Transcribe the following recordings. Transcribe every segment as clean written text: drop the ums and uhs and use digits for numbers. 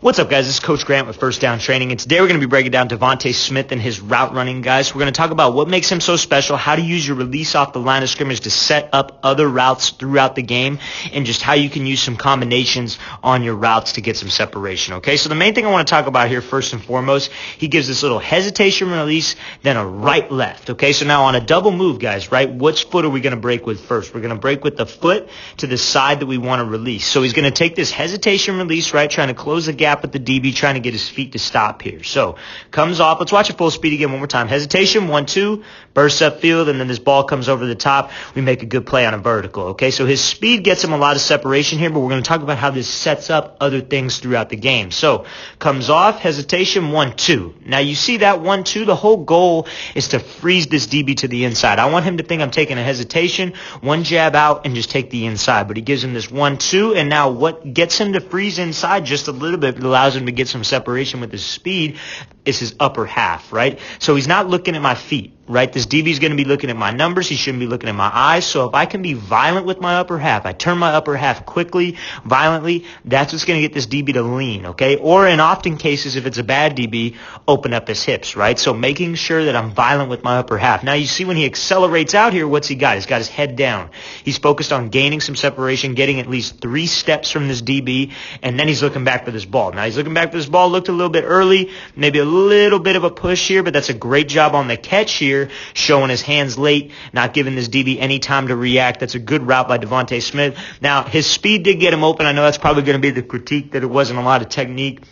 What's up, guys? This is Coach Grant with First Down Training, and today we're going to be breaking down DEVONTA Smith and his route running, guys. We're going to talk about what makes him so special, how to use your release off the line of scrimmage to set up other routes throughout the game, and just how you can use some combinations on your routes to get some separation, okay? So the main thing I want to talk about here, first and foremost, he gives this little hesitation release, then a right-left, okay? So now on a double move, guys, right, which foot are we going to break with first? We're going to break with the foot to the side that we want to release. So he's going to take this hesitation release, right, trying to close the gap with the DB, trying to get his feet to stop here. So comes off. Let's watch it full speed again one more time. Hesitation, 1-2, bursts upfield, and then this ball comes over the top. We make a good play on a vertical. Okay, so his speed gets him a lot of separation here, but we're going to talk about how this sets up other things throughout the game. So comes off, hesitation, 1-2. Now you see that 1-2. The whole goal is to freeze this DB to the inside. I want him to think I'm taking a hesitation, one jab out, and just take the inside. But he gives him this 1-2, and now what gets him to freeze inside just a little bit allows him to get some separation with his speed is his upper half, right? So he's not looking at my feet, right? This DB is going to be looking at my numbers. He shouldn't be looking at my eyes. So if I can be violent with my upper half, I turn my upper half quickly, violently, that's what's going to get this DB to lean, okay? Or in often cases, if it's a bad DB, open up his hips, right? So making sure that I'm violent with my upper half. Now you see when he accelerates out here, what's he got? He's got his head down. He's focused on gaining some separation, getting at least 3 steps from this DB, and then he's looking back for this ball. Now he's looking back for this ball, looked a little bit early, maybe a little bit of a push here, but that's a great job on the catch here, showing his hands late, not giving this DB any time to react. That's a good route by DEVONTA Smith. Now, his speed did get him open. I know that's probably going to be the critique, that it wasn't a lot of technique.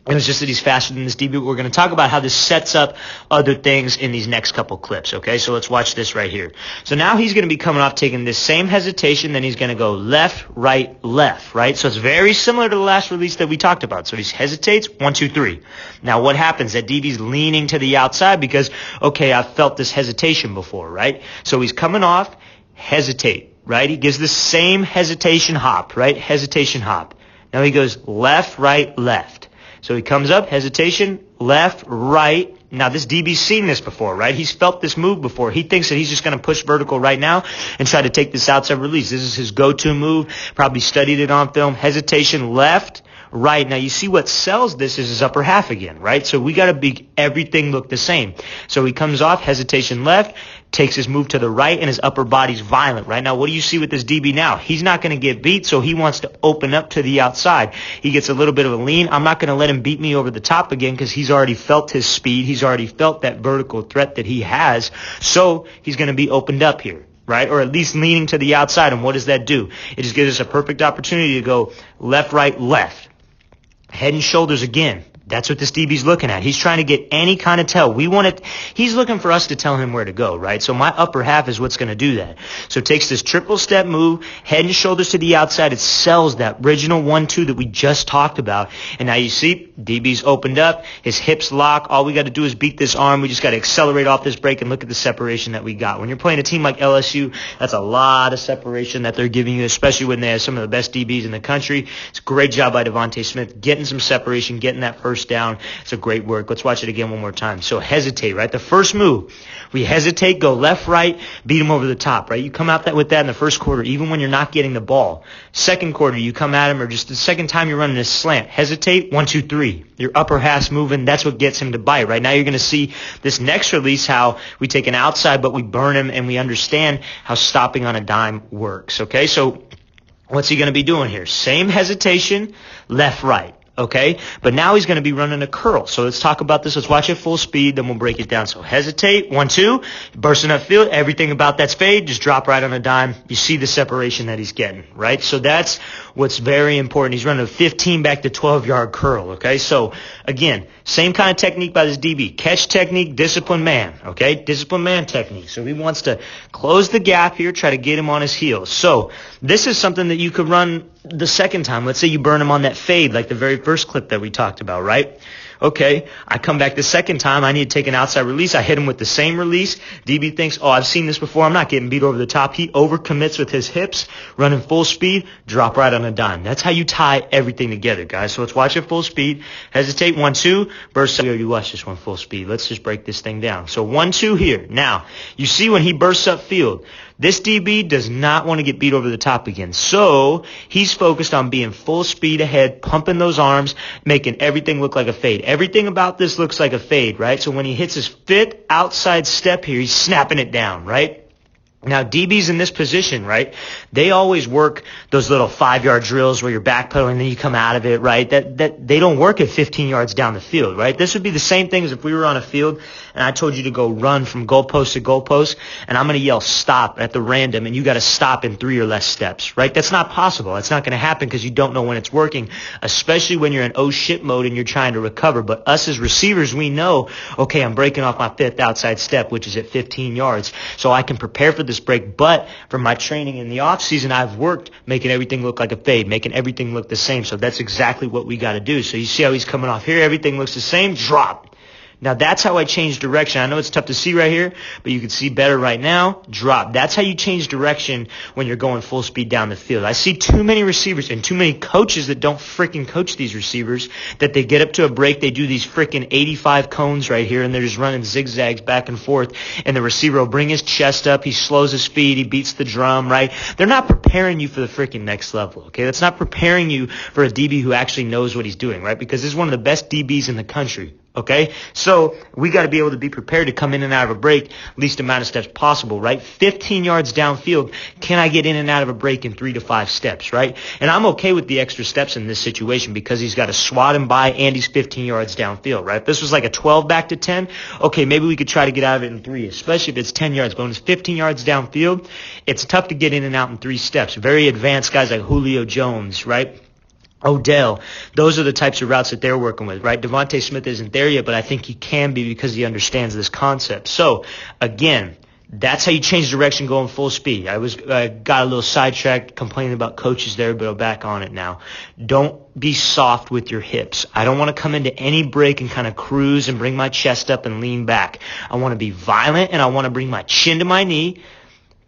It was just that he's faster than this DB. But we're going to talk about how this sets up other things in these next couple clips, okay? So let's watch this right here. So now he's going to be coming off taking this same hesitation, then he's going to go left, right, right? So it's very similar to the last release that we talked about. So he hesitates, 1, 2, 3. Now what happens? That DB's leaning to the outside because, okay, I've felt this hesitation before, right? So he's coming off, hesitate, right? He gives the same hesitation hop, right? Hesitation hop. Now he goes left, right, left. So he comes up, hesitation, left, right. Now, this DB's seen this before, right? He's felt this move before. He thinks that he's just going to push vertical right now and try to take this outside release. This is his go-to move. Probably studied it on film. Hesitation, left, right. Now, you see what sells this is his upper half again, right? So we got to be everything look the same. So he comes off, hesitation left, takes his move to the right, and his upper body's violent. Right now, what do you see with this DB now? He's not going to get beat, so he wants to open up to the outside. He gets a little bit of a lean. I'm not going to let him beat me over the top again because he's already felt his speed. He's already felt that vertical threat that he has, so he's going to be opened up here, right? Or at least leaning to the outside. And what does that do? It just gives us a perfect opportunity to go left, right, left. Head and shoulders again. That's what this DB's looking at. He's trying to get any kind of tell. He's looking for us to tell him where to go, right? So my upper half is what's going to do that. So it takes this triple step move, head and shoulders to the outside. It sells that original 1-2 that we just talked about. And now you see, DB's opened up, his hips lock. All we got to do is beat this arm. We just got to accelerate off this break and look at the separation that we got. When you're playing a team like LSU, that's a lot of separation that they're giving you, especially when they have some of the best DBs in the country. It's a great job by DEVONTA Smith, getting some separation, getting that first down. It's a great work. Let's watch it again one more time. So hesitate, right? The first move, we hesitate, go left, right, beat him over the top, right? You come out with that in the first quarter, even when you're not getting the ball. Second quarter, you come at him, or just the second time you're running a slant, hesitate, 1, 2, 3. Your upper half's moving. That's what gets him to bite, right? Now you're going to see this next release, how we take an outside, but we burn him, and we understand how stopping on a dime works, okay? So what's he going to be doing here? Same hesitation, left, right. Okay, but now he's going to be running a curl. So let's talk about this. Let's watch it full speed, then we'll break it down. So hesitate, 1, 2, bursting upfield. Everything about that's fade, just drop right on a dime. You see the separation that he's getting, right? So that's what's very important. He's running a 15 back to 12-yard curl, okay? So again, same kind of technique by this DB. Catch technique, discipline man, okay? Discipline man technique. So he wants to close the gap here, try to get him on his heels. So this is something that you could run the second time. Let's say you burn him on that fade, like the very first clip that we talked about, right? Okay, I come back the second time. I need to take an outside release. I hit him with the same release. DB thinks, oh, I've seen this before. I'm not getting beat over the top. He overcommits with his hips, running full speed, drop right on a dime. That's how you tie everything together, guys. So let's watch it full speed. Hesitate, 1, 2, burst. We already watched this one full speed. Let's just break this thing down. So 1, 2 here. Now, you see when he bursts up field, This DB does not want to get beat over the top again. So he's focused on being full speed ahead, pumping those arms, making everything look like a fade. Everything about this looks like a fade, right? So when he hits his fifth outside step here, he's snapping it down, right? Now, DBs in this position, right, they always work those little 5-yard drills where you're backpedaling and then you come out of it, right? That they don't work at 15 yards down the field, right? This would be the same thing as if we were on a field and I told you to go run from goalpost to goalpost, and I'm going to yell stop at the random, and you got to stop in 3 or less steps, right? That's not possible. That's not going to happen because you don't know when it's working, especially when you're in oh shit mode and you're trying to recover. But us as receivers, we know, okay, I'm breaking off my fifth outside step, which is at 15 yards, so I can prepare for this break. But from my training in the off season, I've worked making everything look like a fade, making everything look the same. So that's exactly what we got to do. So you see how he's coming off here, everything looks the same, drop. Now that's how I change direction. I know it's tough to see right here, but you can see better right now. Drop. That's how you change direction when you're going full speed down the field. I see too many receivers and too many coaches that don't freaking coach these receivers, that they get up to a break, they do these freaking 85 cones right here, and they're just running zigzags back and forth, and the receiver will bring his chest up, he slows his speed, he beats the drum, right? They're not preparing you for the freaking next level, okay? That's not preparing you for a DB who actually knows what he's doing, right? Because this is one of the best DBs in the country. Okay, so we got to be able to be prepared to come in and out of a break least amount of steps possible, right? 15 yards downfield, can I get in and out of a break in 3 to 5 steps, right? And I'm okay with the extra steps in this situation because he's got to swat him by and he's 15 yards downfield, right? If this was like a 12 back to 10, okay, maybe we could try to get out of it in 3, especially if it's 10 yards. But when it's 15 yards downfield, it's tough to get in and out in 3 steps. Very advanced guys like Julio Jones, right? Odell, those are the types of routes that they're working with, right? DeVonta Smith isn't there yet, but I think he can be because he understands this concept. So, again, that's how you change direction going full speed. I got a little sidetracked complaining about coaches there, but I'm back on it now. Don't be soft with your hips. I don't want to come into any break and kind of cruise and bring my chest up and lean back. I want to be violent, and I want to bring my chin to my knee,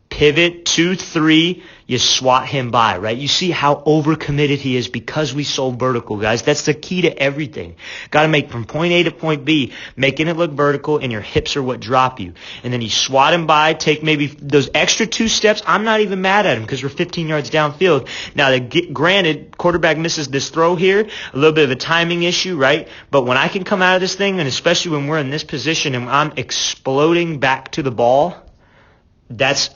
pivot 2, 3, you swat him by, right? You see how overcommitted he is because we sold vertical, guys. That's the key to everything. Got to make from point A to point B, making it look vertical, and your hips are what drop you. And then you swat him by, take maybe those extra 2 steps. I'm not even mad at him because we're 15 yards downfield. Now, granted, quarterback misses this throw here, a little bit of a timing issue, right? But when I can come out of this thing, and especially when we're in this position and I'm exploding back to the ball, that's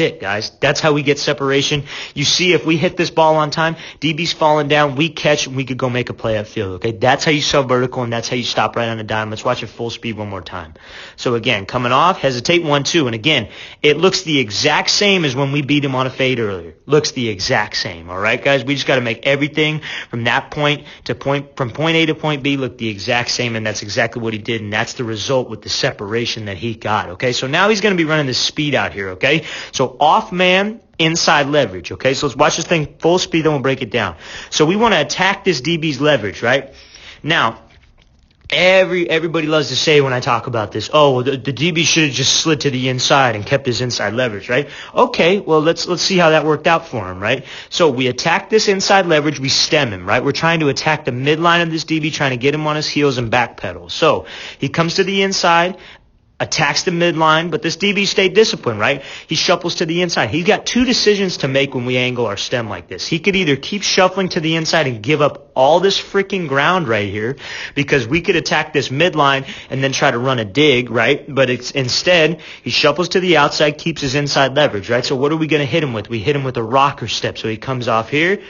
it, guys. That's how we get separation. You see, if we hit this ball on time, DB's falling down, we catch, and we could go make a play upfield, okay? That's how you sell vertical, and that's how you stop right on a dime. Let's watch it full speed one more time. So, again, coming off, hesitate 1, 2. And, again, it looks the exact same as when we beat him on a fade earlier. Looks the exact same, all right, guys? We just got to make everything from that point to from point A to point B look the exact same, and that's exactly what he did, and that's the result with the separation that he got, okay? So now he's going to be running this speed out here, okay? So off man, inside leverage, okay? So let's watch this thing full speed, then we'll break it down. So we want to attack this DB's leverage, right? Now, everybody loves to say when I talk about this, oh, the DB should have just slid to the inside and kept his inside leverage, right? Okay, well, let's see how that worked out for him, right? So we attack this inside leverage, we stem him, right? We're trying to attack the midline of this DB, trying to get him on his heels and backpedal. So he comes to the inside, attacks the midline, but this DB stayed disciplined, right? He shuffles to the inside. He's got 2 decisions to make when we angle our stem like this. He could either keep shuffling to the inside and give up all this freaking ground right here, because we could attack this midline and then try to run a dig, right? But instead, he shuffles to the outside, keeps his inside leverage, right? So what are we going to hit him with? We hit him with a rocker step. So he comes off here,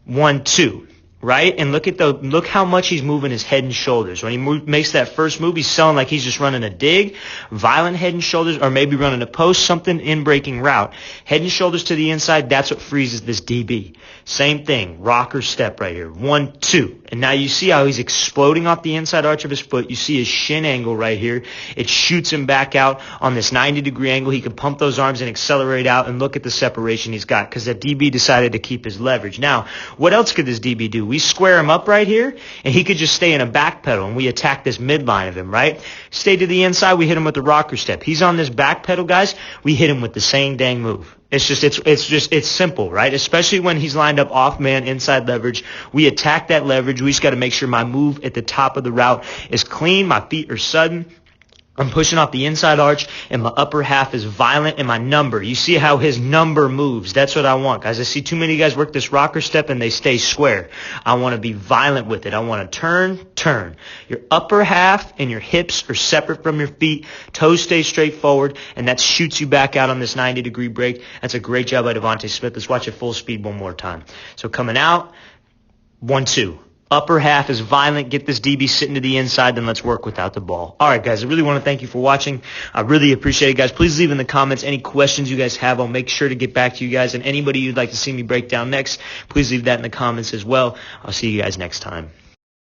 1, 2. Right? And look how much he's moving his head and shoulders. When he makes that first move, he's selling like he's just running a dig, violent head and shoulders, or maybe running a post, something in breaking route. Head and shoulders to the inside, that's what freezes this DB. Same thing, rocker step right here, 1, 2. And now you see how he's exploding off the inside arch of his foot. You see his shin angle right here. It shoots him back out on this 90-degree angle. He can pump those arms and accelerate out, and look at the separation he's got because that DB decided to keep his leverage. Now, what else could this DB do? We square him up right here, and he could just stay in a back pedal, and we attack this midline of him, right? Stay to the inside, we hit him with the rocker step. He's on this back pedal, guys. We hit him with the same dang move. It's simple, right? Especially when he's lined up off man, inside leverage. We attack that leverage. We just got to make sure my move at the top of the route is clean. My feet are sudden. I'm pushing off the inside arch, and my upper half is violent, and my number. You see how his number moves. That's what I want, guys. I see too many guys work this rocker step, and they stay square. I want to be violent with it. I want to turn. Your upper half and your hips are separate from your feet. Toes stay straight forward, and that shoots you back out on this 90-degree break. That's a great job by DeVonta Smith. Let's watch it full speed one more time. So coming out, 1-2. Upper half is violent. Get this DB sitting to the inside, then let's work without the ball. All right, guys, I really want to thank you for watching. I really appreciate it, guys. Please leave in the comments any questions you guys have. I'll make sure to get back to you guys. And anybody you'd like to see me break down next, please leave that in the comments as well. I'll see you guys next time.